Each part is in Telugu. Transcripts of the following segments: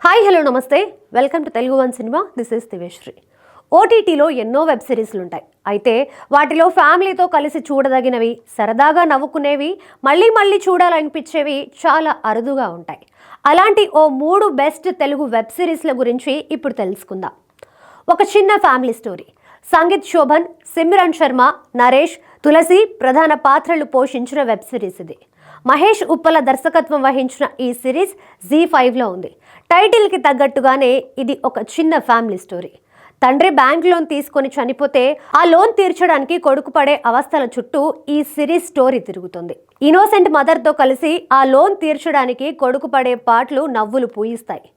Hi hello namaste welcome to Telugu One cinema. This is Diveshri. ఓటీటీలో ఎన్నో వెబ్ సిరీస్లు ఉంటాయి. అయితే వాటిలో ఫ్యామిలీతో కలిసి చూడదగినవి, సరదాగా నవ్వుకునేవి, మళ్ళీ మళ్ళీ చూడాలనిపించేవి చాలా అరుదుగా ఉంటాయి. అలాంటి ఓ 3 బెస్ట్ తెలుగు వెబ్ సిరీస్ల గురించి ఇప్పుడు తెలుసుకుందాం. ఒక చిన్న ఫ్యామిలీ స్టోరీ. సంగీత్ శోభన్, సిమ్రన్ శర్మ, నరేష్, తులసి ప్రధాన పాత్రలు పోషించిన వెబ్ సిరీస్ ఇది. మహేష్ ఉప్పల దర్శకత్వం వహించిన ఈ సిరీస్ జీ5లో ఉంది. టైటిల్కి తగ్గట్టుగానే ఇది ఒక చిన్న ఫ్యామిలీ స్టోరీ. తండ్రి బ్యాంక్ లోన్ తీసుకొని చనిపోతే ఆ లోన్ తీర్చడానికి కొడుకు పడే అవస్థల చుట్టూ ఈ సిరీస్ స్టోరీ తిరుగుతుంది. ఇన్నోసెంట్ మదర్తో కలిసి ఆ లోన్ తీర్చడానికి కొడుకు పడే పాటలు నవ్వులు పూయిస్తాయి.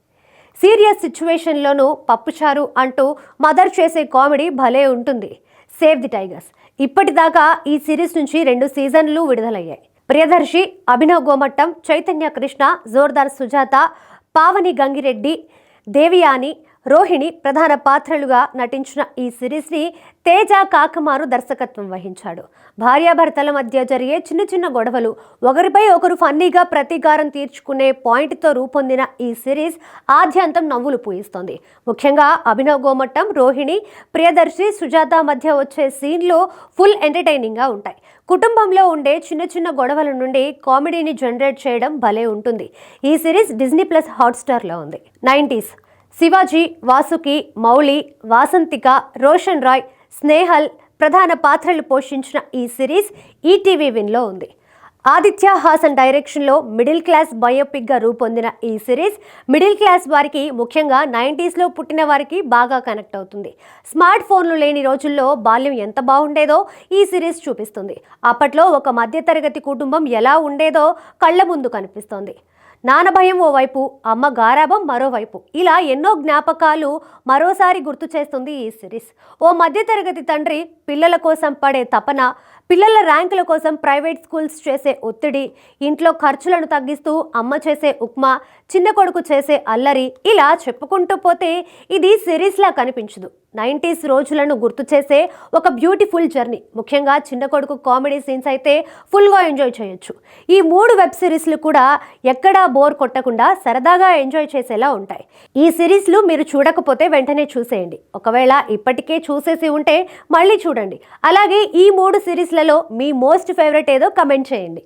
సీరియస్ సిచ్యువేషన్లోనూ పప్పుచారు అంటూ మదర్ చేసే కామెడీ భలే ఉంటుంది. Save the tigers. ఇప్పటిదాకా ఈ సిరీస్ నుంచి 2 సీజన్లు విడుదలయ్యాయి. ప్రియదర్శి, అభినవ్ గోమట్టం, చైతన్య కృష్ణ, జోర్దార్ సుజాత, పావని గంగిరెడ్డి, దేవియాని, రోహిణి ప్రధాన పాత్రలుగా నటించిన ఈ సిరీస్ని తేజ కాకమారు దర్శకత్వం వహించాడు. భార్యాభర్తల మధ్య జరిగే చిన్న చిన్న గొడవలు, ఒకరిపై ఒకరు ఫన్నీగా ప్రతీకారం తీర్చుకునే పాయింట్తో రూపొందిన ఈ సిరీస్ ఆద్యంతం నవ్వులు పూయిస్తోంది. ముఖ్యంగా అభినవ్ గోమట్టం, రోహిణి, ప్రియదర్శి, సుజాత మధ్య వచ్చే సీన్లు ఫుల్ ఎంటర్టైనింగ్గా ఉంటాయి. కుటుంబంలో ఉండే చిన్న చిన్న గొడవల నుండి కామెడీని జనరేట్ చేయడం భలే ఉంటుంది. ఈ సిరీస్ డిజ్నీ+ హాట్‌స్టార్లో ఉంది. 90s శివాజీ, వాసుకి, మౌలి, వాసంతిక, రోషన్ రాయ్, స్నేహల్ ప్రధాన పాత్రలు పోషించిన ఈ సిరీస్ ఈటీవీ విన్లో ఉంది. ఆదిత్య హాసన్ డైరెక్షన్లో మిడిల్ క్లాస్ బయోపిక్గా రూపొందిన ఈ సిరీస్ మిడిల్ క్లాస్ వారికి, ముఖ్యంగా 90స్లో పుట్టిన వారికి బాగా కనెక్ట్ అవుతుంది. స్మార్ట్ ఫోన్లు లేని రోజుల్లో బాల్యం ఎంత బాగుండేదో ఈ సిరీస్ చూపిస్తుంది. అప్పట్లో ఒక మధ్యతరగతి కుటుంబం ఎలా ఉండేదో కళ్ళ ముందు కనిపిస్తోంది. నాన్న భయం ఓవైపు, అమ్మ గారాబం మరోవైపు, ఇలా ఎన్నో జ్ఞాపకాలు మరోసారి గుర్తు చేస్తుంది ఈ సిరీస్. ఓ మధ్యతరగతి తండ్రి పిల్లల కోసం పడే తపన, పిల్లల ర్యాంకుల కోసం ప్రైవేట్ స్కూల్స్ చేసే ఒత్తిడి, ఇంట్లో ఖర్చులను తగ్గిస్తూ అమ్మ చేసే ఉప్మా, చిన్న కొడుకు చేసే అల్లరి, ఇలా చెప్పుకుంటూ పోతే ఇది సిరీస్లా కనిపించదు. 90s రోజులను గుర్తు చేసే ఒక బ్యూటిఫుల్ జర్నీ. ముఖ్యంగా చిన్న కొడుకు కామెడీ సీన్స్ అయితే ఫుల్గా ఎంజాయ్ చేయొచ్చు. ఈ 3 వెబ్ సిరీస్లు కూడా ఎక్కడా బోర్ కొట్టకుండా సరదాగా ఎంజాయ్ చేసేలా ఉంటాయి. ఈ సిరీస్లు మీరు చూడకపోతే వెంటనే చూసేయండి. ఒకవేళ ఇప్పటికే చూసేసి ఉంటే మళ్ళీ చూడండి. అలాగే ఈ 3 సిరీస్లలో మీ మోస్ట్ ఫేవరెట్ ఏదో కమెంట్ చేయండి.